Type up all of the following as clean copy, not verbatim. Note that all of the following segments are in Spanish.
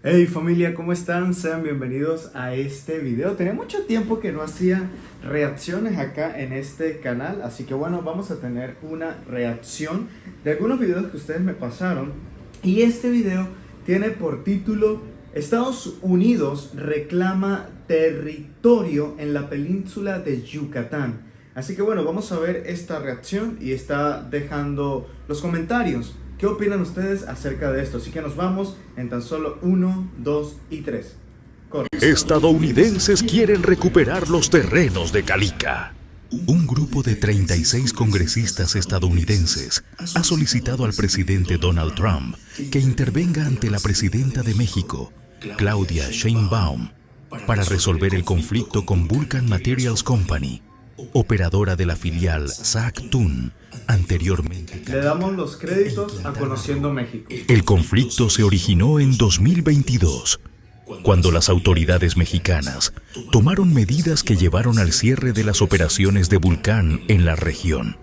Hey familia, ¿cómo están? Sean bienvenidos a este video. Tenía mucho tiempo que no hacía reacciones acá en este canal, así que bueno, vamos a tener una reacción de algunos videos que ustedes me pasaron. Y este video tiene por título: Estados Unidos reclama territorio en la península de Yucatán. Así que bueno, vamos a ver esta reacción y está dejando los comentarios. ¿Qué opinan ustedes acerca de esto? Así que nos vamos en tan solo 1, 2 y 3. Corre. Estadounidenses quieren recuperar los terrenos de Calica. Un grupo de 36 congresistas estadounidenses ha solicitado al presidente Donald Trump que intervenga ante la presidenta de México, Claudia Sheinbaum, para resolver el conflicto con Vulcan Materials Company, operadora de la filial SAC-TUN, anteriormente. Le damos los créditos a Conociendo México. El conflicto se originó en 2022, cuando las autoridades mexicanas tomaron medidas que llevaron al cierre de las operaciones de Vulcan en la región.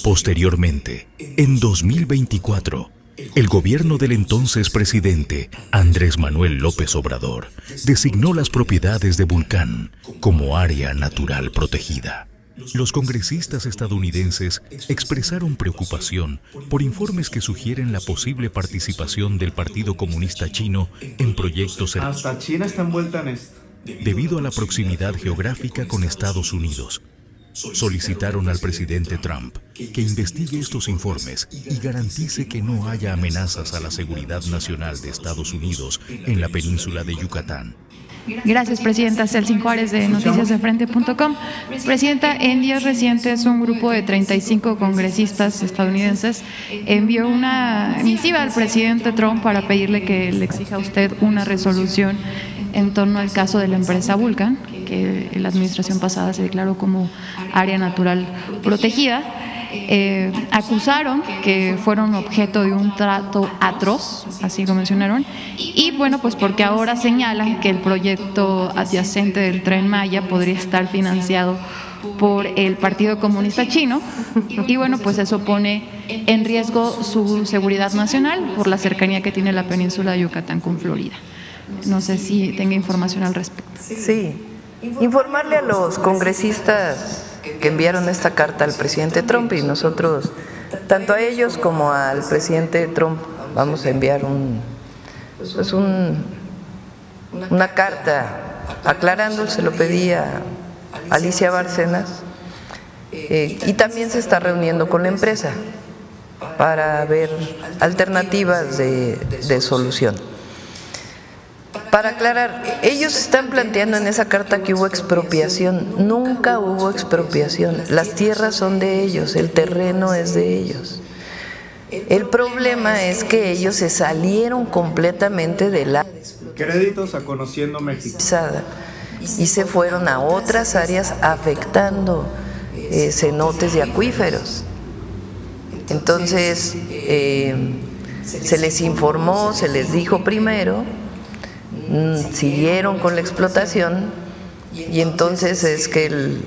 Posteriormente, en 2024, el gobierno del entonces presidente Andrés Manuel López Obrador designó las propiedades de Vulcan como área natural protegida. Los congresistas estadounidenses expresaron preocupación por informes que sugieren la posible participación del Partido Comunista Chino en proyectos Hasta China está envuelta en esto. debido a la proximidad geográfica con Estados Unidos. Solicitaron al presidente Trump que investigue estos informes y garantice que no haya amenazas a la seguridad nacional de Estados Unidos en la península de Yucatán. Gracias, Presidenta. Celsin Juárez, de noticiasdefrente.com. Presidenta, en días recientes un grupo de 35 congresistas estadounidenses envió una misiva al presidente Trump para pedirle que le exija a usted una resolución en torno al caso de la empresa Vulcan, que en la administración pasada se declaró como área natural protegida. Acusaron que fueron objeto de un trato atroz, así lo mencionaron, y bueno, pues porque ahora señalan que el proyecto adyacente del Tren Maya podría estar financiado por el Partido Comunista Chino, y bueno, pues eso pone en riesgo su seguridad nacional por la cercanía que tiene la península de Yucatán con Florida. No sé si tenga información al respecto. Sí, informarle a los congresistas que enviaron esta carta al presidente Trump, y nosotros, tanto a ellos como al presidente Trump, vamos a enviar una carta aclarando. Se lo pedí a Alicia Bárcenas, y también se está reuniendo con la empresa para ver alternativas de solución. Para aclarar, ellos están planteando en esa carta que hubo expropiación. Nunca hubo expropiación. Las tierras son de ellos, el terreno es de ellos. El problema es que ellos se salieron completamente de la Créditos a Conociendo México. y se fueron a otras áreas afectando cenotes y acuíferos. Entonces, se les informó, se les dijo primero, siguieron con la explotación, y entonces es que el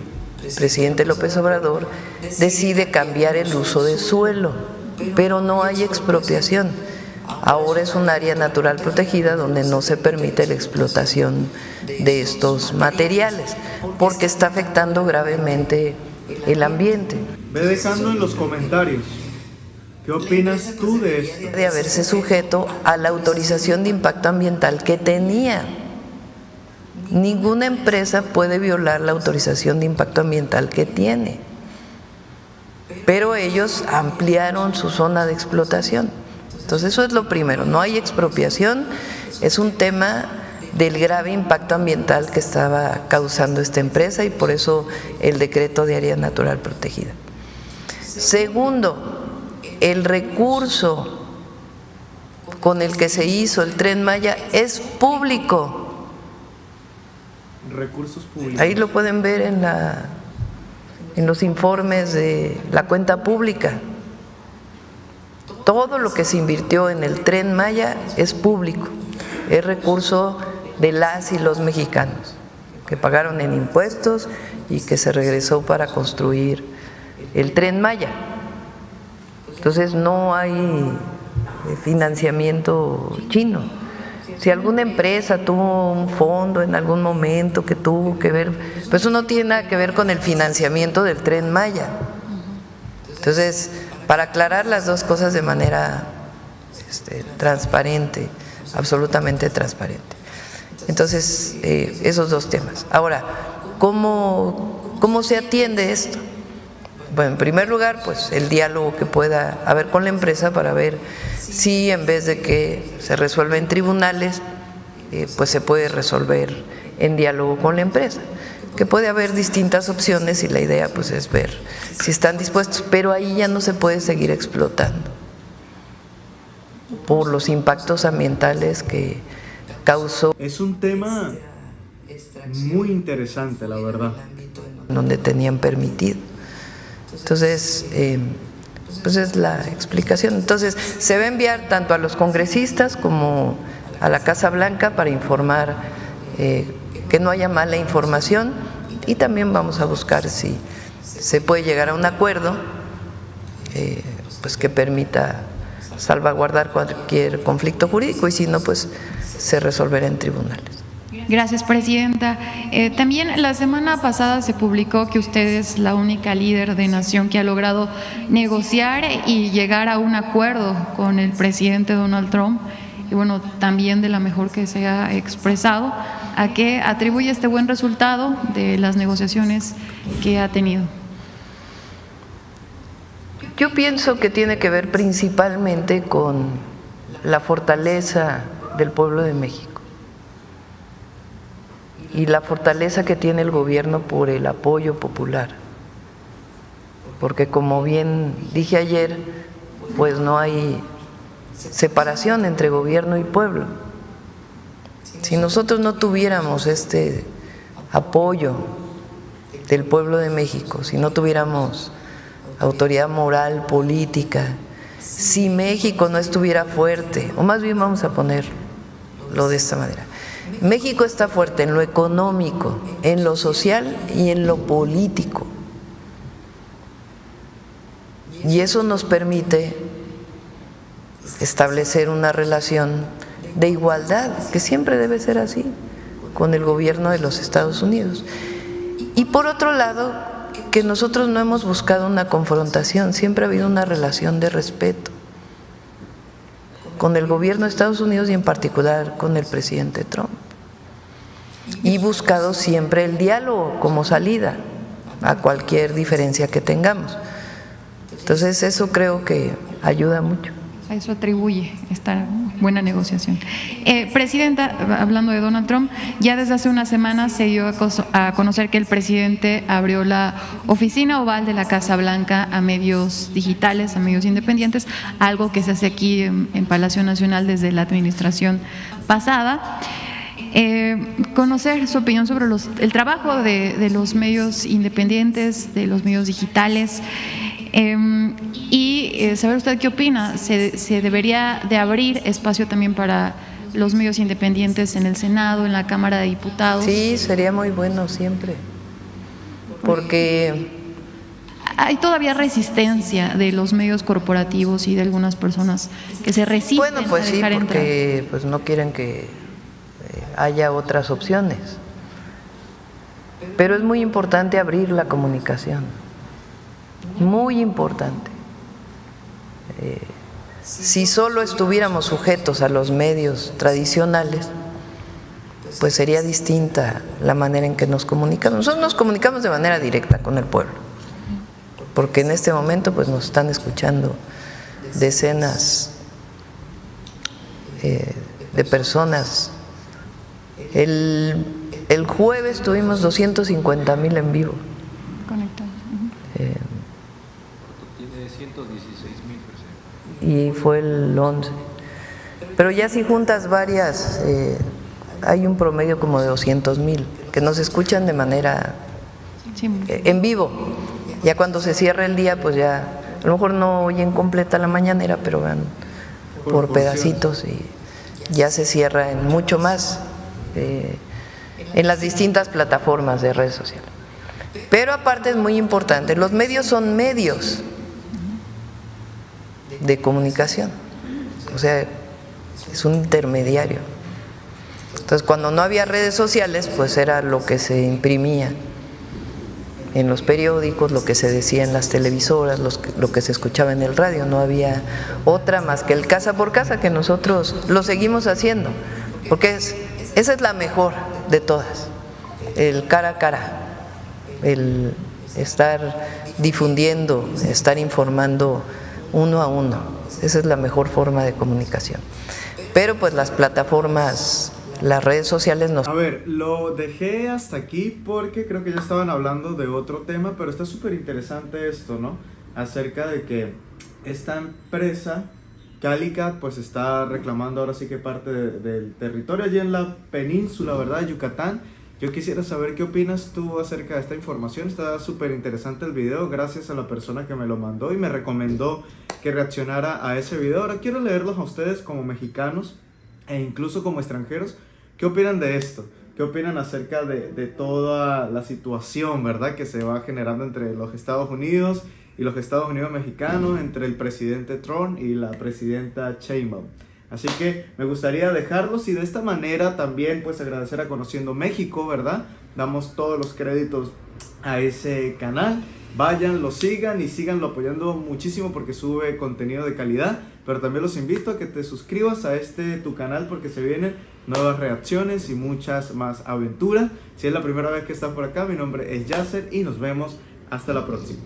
presidente López Obrador decide cambiar el uso de suelo, pero no hay expropiación. Ahora es un área natural protegida donde no se permite la explotación de estos materiales porque está afectando gravemente el ambiente. Ve dejando en los comentarios. ¿Qué opinas tú de esto? De haberse sujeto a la autorización de impacto ambiental que tenía. Ninguna empresa puede violar la autorización de impacto ambiental que tiene. Pero ellos ampliaron su zona de explotación. Entonces eso es lo primero, no hay expropiación, es un tema del grave impacto ambiental que estaba causando esta empresa, y por eso el decreto de área natural protegida. Segundo, el recurso con el que se hizo el Tren Maya es público. Recursos públicos. Ahí lo pueden ver en los informes de la cuenta pública. Todo lo que se invirtió en el Tren Maya es público, es recurso de las y los mexicanos que pagaron en impuestos y que se regresó para construir el Tren Maya. Entonces no hay financiamiento chino. Si alguna empresa tuvo un fondo en algún momento que tuvo que ver, pues eso no tiene nada que ver con el financiamiento del Tren Maya. Entonces, para aclarar las dos cosas de manera transparente, absolutamente transparente. Entonces, esos dos temas. Ahora, ¿cómo se atiende esto? Bueno, en primer lugar, pues el diálogo que pueda haber con la empresa para ver si en vez de que se resuelva en tribunales, pues se puede resolver en diálogo con la empresa, que puede haber distintas opciones y la idea pues es ver si están dispuestos, pero ahí ya no se puede seguir explotando por los impactos ambientales que causó. Es un tema muy interesante, la verdad. Donde tenían permitido. Entonces, pues es la explicación. Entonces, se va a enviar tanto a los congresistas como a la Casa Blanca para informar que no haya mala información, y también vamos a buscar si se puede llegar a un acuerdo pues que permita salvaguardar cualquier conflicto jurídico, y si no, pues se resolverá en tribunales. Gracias, Presidenta. También la semana pasada se publicó que usted es la única líder de nación que ha logrado negociar y llegar a un acuerdo con el presidente Donald Trump, y bueno, también de la mejor que se ha expresado. ¿A qué atribuye este buen resultado de las negociaciones que ha tenido? Yo pienso que tiene que ver principalmente con la fortaleza del pueblo de México y la fortaleza que tiene el gobierno por el apoyo popular, porque como bien dije ayer, pues no hay separación entre gobierno y pueblo. Si nosotros no tuviéramos este apoyo del pueblo de México, si no tuviéramos autoridad moral, política, si México no estuviera fuerte, o más bien vamos a ponerlo de esta manera, México está fuerte en lo económico, en lo social y en lo político, y eso nos permite establecer una relación de igualdad, que siempre debe ser así, con el gobierno de los Estados Unidos. Y por otro lado, que nosotros no hemos buscado una confrontación, siempre ha habido una relación de respeto con el gobierno de Estados Unidos y en particular con el presidente Trump. Y buscado siempre el diálogo como salida a cualquier diferencia que tengamos. Entonces eso creo que ayuda mucho. A eso atribuye esta buena negociación. Presidenta, hablando de Donald Trump, ya desde hace unas semanas se dio a conocer que el presidente abrió la oficina oval de la Casa Blanca a medios digitales, a medios independientes, algo que se hace aquí en Palacio Nacional desde la administración pasada. Conocer su opinión sobre el trabajo de los medios independientes, de los medios digitales. Y saber usted qué opina, ¿se debería de abrir espacio también para los medios independientes en el Senado, en la Cámara de Diputados? Sí, sería muy bueno siempre, porque hay todavía resistencia de los medios corporativos y de algunas personas que se resisten bueno, pues a dejar sí, porque entrar. Pues no quieren que haya otras opciones, pero es muy importante abrir la comunicación. Muy importante. Si solo estuviéramos sujetos a los medios tradicionales, pues sería distinta la manera en que nos comunicamos. Nosotros nos comunicamos de manera directa con el pueblo, porque en este momento pues nos están escuchando decenas de personas. El jueves tuvimos 250,000 en vivo. Conectados. Y fue el 11. Pero ya si juntas varias, hay un promedio como de 200,000 que nos escuchan de manera en vivo. Ya cuando se cierra el día, pues ya a lo mejor no oyen completa la mañanera, pero van por pedacitos y ya se cierra en mucho más en las distintas plataformas de redes sociales. Pero aparte es muy importante, los medios son medios de comunicación, o sea, es un intermediario. Entonces, cuando no había redes sociales, pues era lo que se imprimía en los periódicos, lo que se decía en las televisoras, lo que se escuchaba en el radio. No había otra más que el casa por casa, que nosotros lo seguimos haciendo, porque esa es la mejor de todas, el cara a cara, el estar difundiendo, estar informando uno a uno. Esa es la mejor forma de comunicación. Pero pues las plataformas, las redes sociales nos... A ver, lo dejé hasta aquí porque creo que ya estaban hablando de otro tema, pero está súper interesante esto, ¿no? Acerca de que esta empresa, Calicat, pues está reclamando ahora sí que parte del territorio allí en la península, ¿verdad? Yucatán. Yo quisiera saber qué opinas tú acerca de esta información. Está súper interesante el video, gracias a la persona que me lo mandó y me recomendó que reaccionara a ese video. Ahora quiero leerlos a ustedes como mexicanos e incluso como extranjeros. ¿Qué opinan de esto? ¿Qué opinan acerca de toda la situación, verdad, que se va generando entre los Estados Unidos y los Estados Unidos mexicanos, entre el presidente Trump y la presidenta Sheinbaum? Así que me gustaría dejarlos y de esta manera también pues agradecer a Conociendo México, ¿verdad? Damos todos los créditos a ese canal. Vayan, lo sigan y síganlo apoyando muchísimo porque sube contenido de calidad. Pero también los invito a que te suscribas a tu canal porque se vienen nuevas reacciones y muchas más aventuras. Si es la primera vez que estás por acá, mi nombre es Yasser y nos vemos hasta la próxima.